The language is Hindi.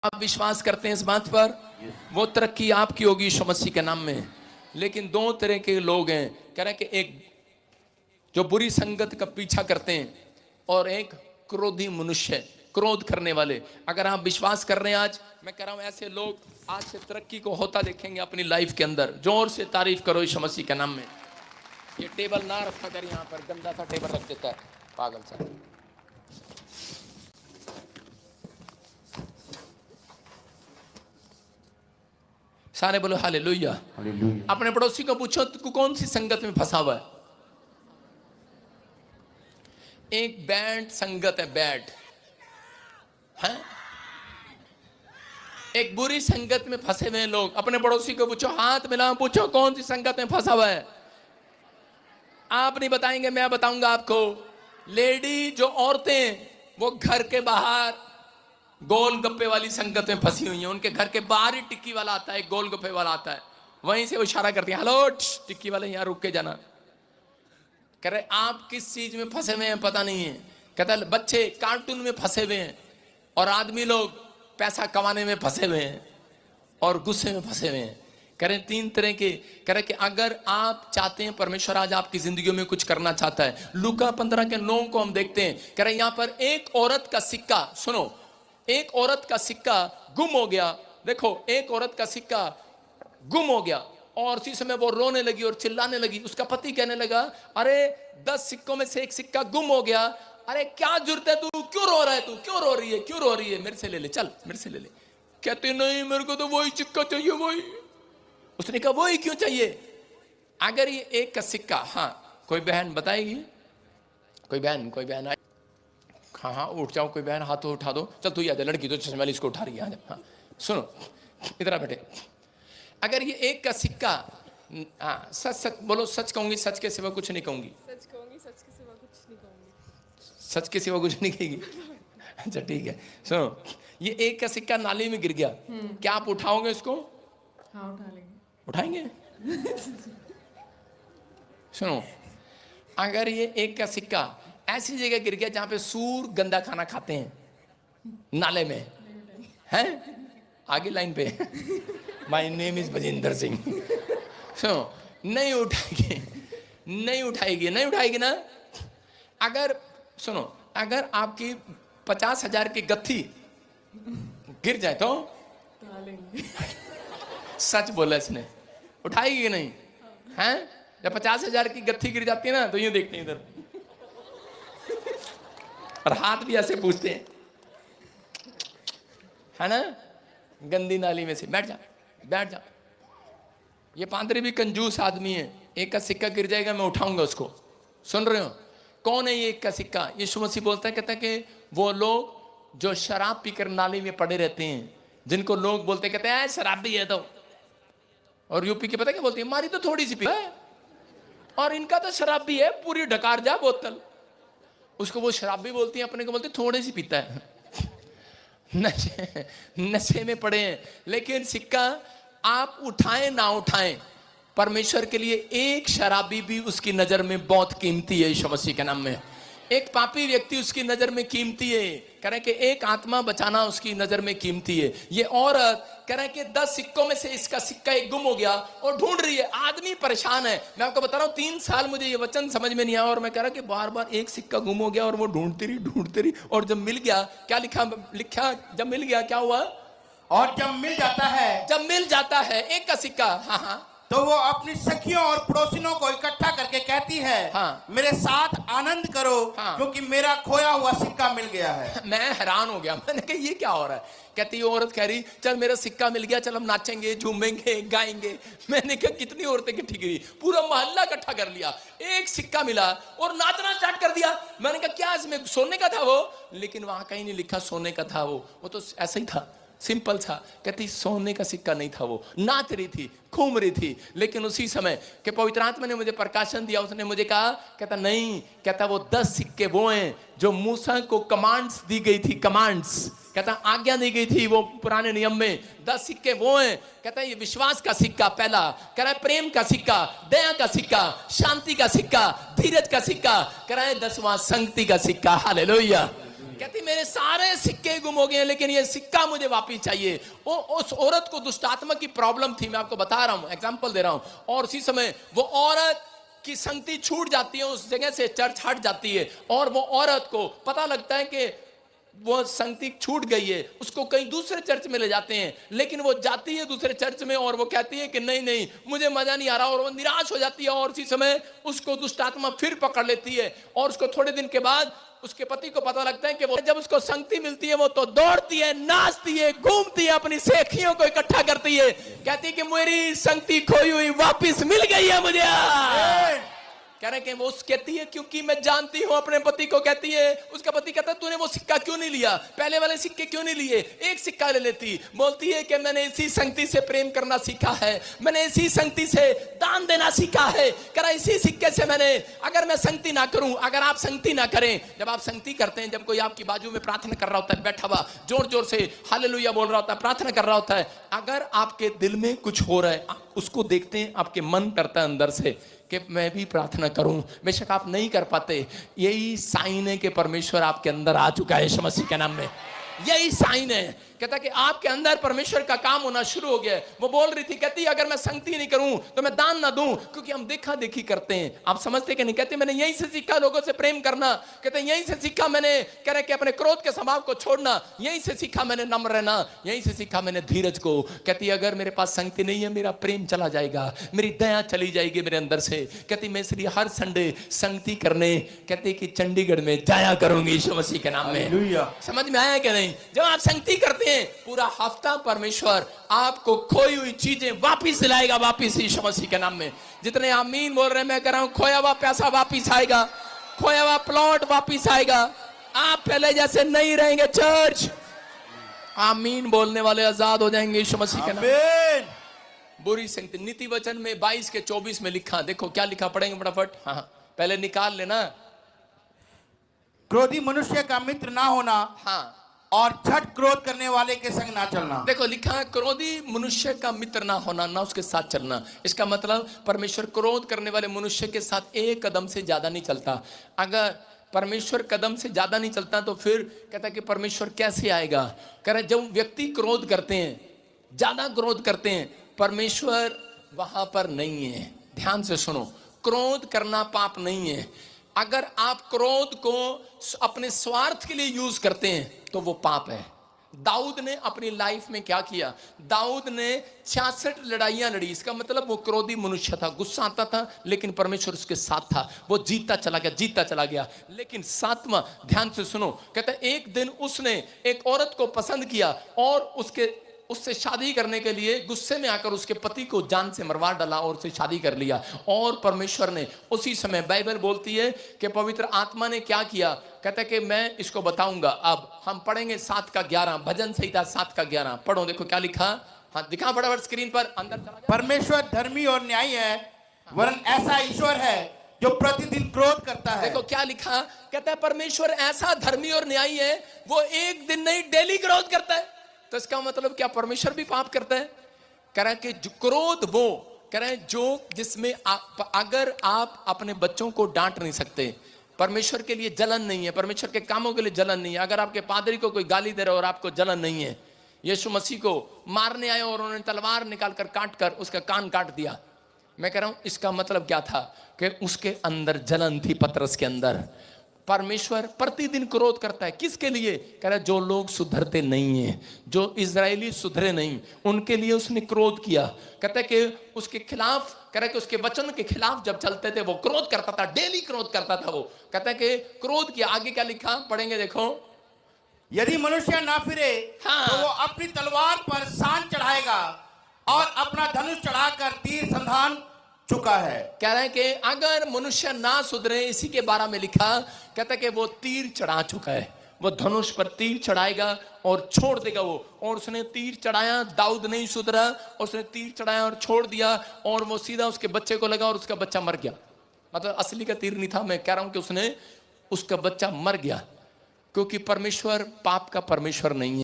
आप विश्वास करते हैं इस बात पर? वो तरक्की आपकी होगी यीशु मसीह के नाम में। लेकिन दो तरह के लोग हैं, कह रहे हैं कि एक जो बुरी संगत का पीछा करते हैं और एक क्रोधी मनुष्य, क्रोध करने वाले। अगर आप विश्वास कर रहे हैं, आज मैं कह रहा हूं ऐसे लोग आज से तरक्की को होता देखेंगे अपनी लाइफ के अंदर। जोर से तारीफ करो यीशु मसीह के नाम में। ये टेबल ना रखा कर, यहाँ पर गंदा सा टेबल रख देता है पागल सा। सारे बोलो हालेलुया। अपने पड़ोसी को पूछो तू कौन सी संगत में फंसा हुआ है। एक बैड संगत है, बैड है, एक बुरी संगत में फंसे हुए लोग। अपने पड़ोसी को पूछो, हाथ मिलाओ, पूछो कौन सी संगत में फंसा हुआ है। आप नहीं बताएंगे, मैं बताऊंगा आपको। लेडी जो औरतें वो घर के बाहर गोल गप्पे वाली संगत में फंसी हुई हैं। उनके घर के बाहर ही टिक्की वाला आता है, गोल गप्पे वाला आता है, वहीं से वो इशारा करती है, हेलो टिक्की वाले यहाँ रुक के जाना। कह रहे आप किस चीज में फंसे हुए हैं पता नहीं है। कहता बच्चे कार्टून में फंसे हुए हैं और आदमी लोग पैसा कमाने में फंसे हुए हैं और गुस्से में फंसे हुए हैं। कह रहे तीन तरह के। कह रहे कि अगर आप चाहते हैं परमेश्वर आज आपकी जिंदगी में कुछ करना चाहता है, लूका 15 के 9 को हम देखते हैं। कह रहे यहाँ पर एक औरत का सिक्का, सुनो, एक औरत का सिक्का गुम हो गया। देखो, एक औरत का सिक्का गुम हो गया और उसी समय वो रोने लगी और चिल्लाने लगी। उसका पति कहने लगा, अरे 10 सिक्कों में से एक सिक्का गुम हो गया, अरे क्या जरूरत है, तू क्यों रो रहा है, तू क्यों रो रही है, क्यों रो रही है, मेरे से ले ले, चल मेरे से ले ले। कहते नहीं मेरे को तो वही सिक्का चाहिए, वही। उसने कहा वही क्यों चाहिए? अगर ये एक का सिक्का, हाँ कोई बहन बताएगी, कोई बहन आए, हाँ उठ जाओ, कोई बहन हाथ उठा दो, चल तू आ जा, लड़की तो चश्मे वाली इसको उठा रही है। हाँ सुनो, इधर बैठे। अगर ये एक का सिक्का, हाँ सच सच बोलो, सच कहूंगी, सच के सिवा कुछ नहीं कहूंगी, सच कहूंगी, सच के सिवा कुछ नहीं कहूंगी, सच के सिवा कुछ नहीं कहेगी। अच्छा ठीक है, सुनो, ये एक का सिक्का नाली में गिर गया, क्या आप उठाओगे इसको? हाँ उठा लेंगे, उठाएंगे? सुनो, अगर ये एक का सिक्का ऐसी जगह गिर गया जहां पे सूर गंदा खाना खाते हैं, नाले में हैं, आगे लाइन पे, my name is Bajinder Singh. सुनो, नहीं उठाएगी ना। अगर सुनो, अगर आपकी 50,000 की गत्थी गिर जाए तो उठा लेंगे। सच बोला इसने, उठाएगी कि नहीं? हैं? जब 50,000 की गत्थी गिर जाती है ना तो यूं देखते हैं इधर, और हाथ भी ऐसे पूछते हैं, है ना, गंदी नाली में से बैठ जा। ये पादरी भी कंजूस आदमी है, एक का सिक्का गिर जाएगा मैं उठाऊंगा उसको। सुन रहे हो? कौन है ये एक का सिक्का? यीशु मसीह बोलता है, कहता है कि वो लोग जो शराब पीकर नाली में पड़े रहते हैं, जिनको लोग बोलते कहते हैं शराबी है तो, और यूपी की पता क्या बोलती है, हमारी तो थोड़ी सी पी है और इनका तो शराबी है, पूरी ढकार जा बोतल। उसको वो शराबी बोलती है, अपने को बोलते थोड़ी सी पीता है। नशे में पड़े हैं। लेकिन सिक्का आप उठाएं ना उठाएं, परमेश्वर के लिए एक शराबी भी उसकी नजर में बहुत कीमती है। यीशु मसीह के नाम में एक पापी व्यक्ति उसकी नजर में कीमती है। कह रहे कि एक आत्मा बचाना उसकी नजर में कीमती है। ये औरत कह रहे कि 10 सिक्कों में से इसका सिक्का एक गुम हो गया और ढूंढ रही है। आदमी परेशान है। मैं आपको बता रहा हूँ 3 साल मुझे ये वचन समझ में नहीं आया और मैं कह रहा कि बार बार एक सिक्का गुम हो गया और वो ढूंढती रही और जब मिल गया, क्या लिखा जब मिल गया क्या हुआ? और जब मिल जाता है एक का सिक्का, हाँ, तो वो अपनी सखियों और पड़ोसियों को इकट्ठा करके कहती है, हाँ, मेरे साथ आनंद करो, हाँ, क्योंकि मेरा खोया हुआ सिक्का मिल गया है। मैं हैरान हो गया, मैंने कहा ये क्या हो रहा है? कहती है औरत, कह रही चल मेरा सिक्का मिल गया, चल हम नाचेंगे, झूमेंगे, गाएंगे। मैंने कहा कितनी औरतें इकट्ठी की, पूरा मोहल्ला इकट्ठा कर लिया, एक सिक्का मिला और नाचना स्टार्ट कर दिया। मैंने कहा क्या इसमें सोने का था वो? लेकिन वहां कहीं नहीं लिखा सोने का था, वो तो ऐसा ही था, सिंपल था। कहती सोने का सिक्का नहीं था, वो नाच रही थी, घूम रही थी। लेकिन उसी समय के पवित्र आत्मा ने मुझे प्रकाशन दिया, उसने मुझे कहा, कहता नहीं, कहता वो 10 सिक्के वो हैं जो मूसा को कमांड्स दी गई थी, कमांड्स, कहता आज्ञा दी गई थी वो पुराने नियम में। 10 सिक्के वो हैं। कहता ये विश्वास का सिक्का पहला, कह रहा है प्रेम का सिक्का, दया का सिक्का, शांति का सिक्का, धीरज का सिक्का, कह रहा है 10वां संगति का सिक्का। हालेलुया। कहती मेरे सारे सिक्के गुम हो गए हैं, लेकिन ये सिक्का मुझे वापिस चाहिए। वो उस औरत को दुष्ट आत्मा की प्रॉब्लम थी, मैं आपको बता रहा हूं, एग्जांपल दे रहा हूं। और उसी समय वो औरत की संगति छूट जाती है, उस जगह से चर्च हट जाती है, और वो औरत को पता लगता है कि वो संगति छूट गई है। उसको कहीं दूसरे चर्च में ले जाते हैं, लेकिन वो जाती है दूसरे चर्च में और वो कहती है कि नहीं नहीं मुझे मजा नहीं आ रहा, और वो निराश हो जाती है। और उसी समय उसको दुष्ट आत्मा फिर पकड़ लेती है, और उसको थोड़े दिन के बाद उसके पति को पता लगता है कि वो जब उसको संगति मिलती है वो तो दौड़ती है, नाचती है, घूमती है, अपनी सेखियों को इकट्ठा करती है, कहती है कि मेरी संगति खोई हुई वापिस मिल गई है मुझे। कह रहे कि वो कहती है क्योंकि मैं जानती हूं अपने पति को, कहती है उसका पति कहता है तूने वो सिक्का क्यों नहीं लिया, पहले वाले सिक्के क्यों नहीं लिए, एक सिक्का ले लेती। बोलती है कि मैंने इसी संगति से प्रेम करना सीखा है, मैंने इसी संगति से दान देना सीखा है, कह रहा इसी सिक्के से मैंने, अगर मैं संगति ना करूं, अगर आप संगति ना करें, जब आप संगति करते हैं, जब कोई आपकी बाजू में प्रार्थना कर रहा होता है, बैठा हुआ जोर जोर से हालेलुया बोल रहा होता है, प्रार्थना कर रहा होता है, अगर आपके दिल में कुछ हो रहा है, आप उसको देखते हैं, आपके मन करता है अंदर से कि मैं भी प्रार्थना करूं, बेशक आप नहीं कर पाते, यही साइन है कि परमेश्वर आपके अंदर आ चुका है यीशु मसीह के नाम में। यही साइन है, कहता कि आपके अंदर परमेश्वर का काम होना शुरू हो गया है। वो बोल रही थी, कहती अगर मैं संगति नहीं करूं तो मैं दान ना दूं, क्योंकि हम देखा देखी करते हैं, आप समझते कि नहीं। कहते मैंने यहीं से सीखा लोगों से प्रेम करना, कहते यहीं से सीखा मैंने, कह रहे कि अपने क्रोध के स्वभाव को छोड़ना, यहीं से सीखा मैंने नम्र रहना, यहीं से सीखा मैंने धीरज को। कहती अगर मेरे पास संगति नहीं है मेरा प्रेम चला जाएगा, मेरी दया चली जाएगी मेरे अंदर से। कहती मैं इसलिए हर संडे संगति करने, कहती कि चंडीगढ़ में जाया करूंगी यीशु मसीह के नाम में। समझ में आया कि नहीं। जब आप संगति करते हैं पूरा हफ्ता परमेश्वर आपको खोई हुई चीजें वापिस दिलाएगा, वापिस यीशु मसीह के नाम में। जितने आमीन बोल रहे हैं मैं कह रहा हूं, खोया हुआ पैसा वापिस आएगा, खोया हुआ प्लॉट वापिस आएगा, आप पहले जैसे नहीं रहेंगे चर्च। आमीन बोलने वाले आजाद हो जाएंगे यीशु मसीह के नाम में। बुरी संगति नीति वचन में 22 के 24 में लिखा, देखो क्या लिखा, पढ़ेंगे फटाफट। हाँ पहले निकाल लेना। क्रोधी मनुष्य का मित्र ना होना, हाँ, और झट क्रोध करने वाले के संग ना चलना। देखो लिखा है क्रोधी मनुष्य का मित्र ना होना, ना उसके साथ चलना। इसका मतलब परमेश्वर क्रोध करने वाले मनुष्य के साथ एक कदम से ज्यादा नहीं चलता। अगर परमेश्वर कदम से ज्यादा नहीं चलता तो फिर कहता कि परमेश्वर कैसे आएगा। कह रहे जब व्यक्ति क्रोध करते हैं, ज्यादा क्रोध करते हैं, परमेश्वर वहां पर नहीं है। ध्यान से सुनो, क्रोध करना पाप नहीं है। अगर आप क्रोध को अपने स्वार्थ के लिए यूज करते हैं तो वो पाप है। दाऊद ने अपनी लाइफ में क्या किया, दाऊद ने 66 लड़ाइयां लड़ी। इसका मतलब वो क्रोधी मनुष्य था, गुस्सा आता था, लेकिन परमेश्वर उसके साथ था, वो जीतता चला गया, जीतता चला गया। लेकिन 7वां, ध्यान से सुनो, कहता है एक दिन उसने एक औरत को पसंद किया और उससे शादी करने के लिए गुस्से में आकर उसके पति को जान से मरवा डाला और उससे शादी कर लिया। और परमेश्वर ने उसी समय, बाइबल बोलती है कि पवित्र आत्मा ने क्या किया, कहता है कि मैं इसको बताऊंगा। अब हम पढ़ेंगे 7 का 11, भजन संहिता 7 का 11 पढ़ो, देखो क्या लिखा। हाँ दिखा फटाफट स्क्रीन पर, अंदर चला गया। परमेश्वर धर्मी और न्यायी है, वरन ऐसा ईश्वर है जो प्रतिदिन क्रोध करता है। देखो क्या लिखा, कहता है परमेश्वर ऐसा धर्मी और न्यायी है, वो एक दिन नहीं डेली क्रोध करता है। तो इसका मतलब क्या परमेश्वर भी पाप करता है? कह रहा है कि जो क्रोध, वो कह रहे हैं जो जिसमें अगर आप अपने बच्चों को डांट नहीं सकते, परमेश्वर के लिए जलन नहीं है, परमेश्वर के कामों के लिए जलन नहीं है। अगर आपके पादरी को कोई गाली दे रहा है और आपको जलन नहीं है, यीशु मसीह को मारने आए और उन्होंने तलवार निकालकर काट कर उसका कान काट दिया, मैं कह रहा हूं इसका मतलब क्या था कि उसके अंदर जलन थी, पतरस के अंदर। परमेश्वर प्रतिदिन क्रोध करता है, किसके लिए? कह रहा है जो लोग सुधरते नहीं हैं, जो इजरायली सुधरे नहीं, उनके लिए उसने क्रोध किया। कहता है कि उसके खिलाफ, कह रहा है कि उसके वचन के खिलाफ जब चलते थे वो क्रोध करता था, डेली क्रोध करता था वो। कहता है कि क्रोध किया। आगे क्या लिखा, पढ़ेंगे देखो। यदि मनुष्य ना फिरे, हाँ, तो वो अपनी तलवार पर सान चढ़ाएगा और अपना धनुष चढ़ाकर तीर संधान चुका है। कह रहे हैं कि अगर मनुष्य ना सुधरे, इसी के बारे में लिखा, कहता है कि वो तीर चढ़ा चुका है, वो धनुष पर तीर चढ़ाएगा और छोड़ देगा वो। और उसने तीर चढ़ाया, दाऊद नहीं सुधरा, उसने तीर चढ़ाया और छोड़ दिया, और वो सीधा उसके बच्चे को लगा और उसका बच्चा मर गया। मतलब असली का तीर नहीं था, मैं कह रहा हूं कि उसका बच्चा मर गया, क्योंकि परमेश्वर पाप का परमेश्वर नहीं है।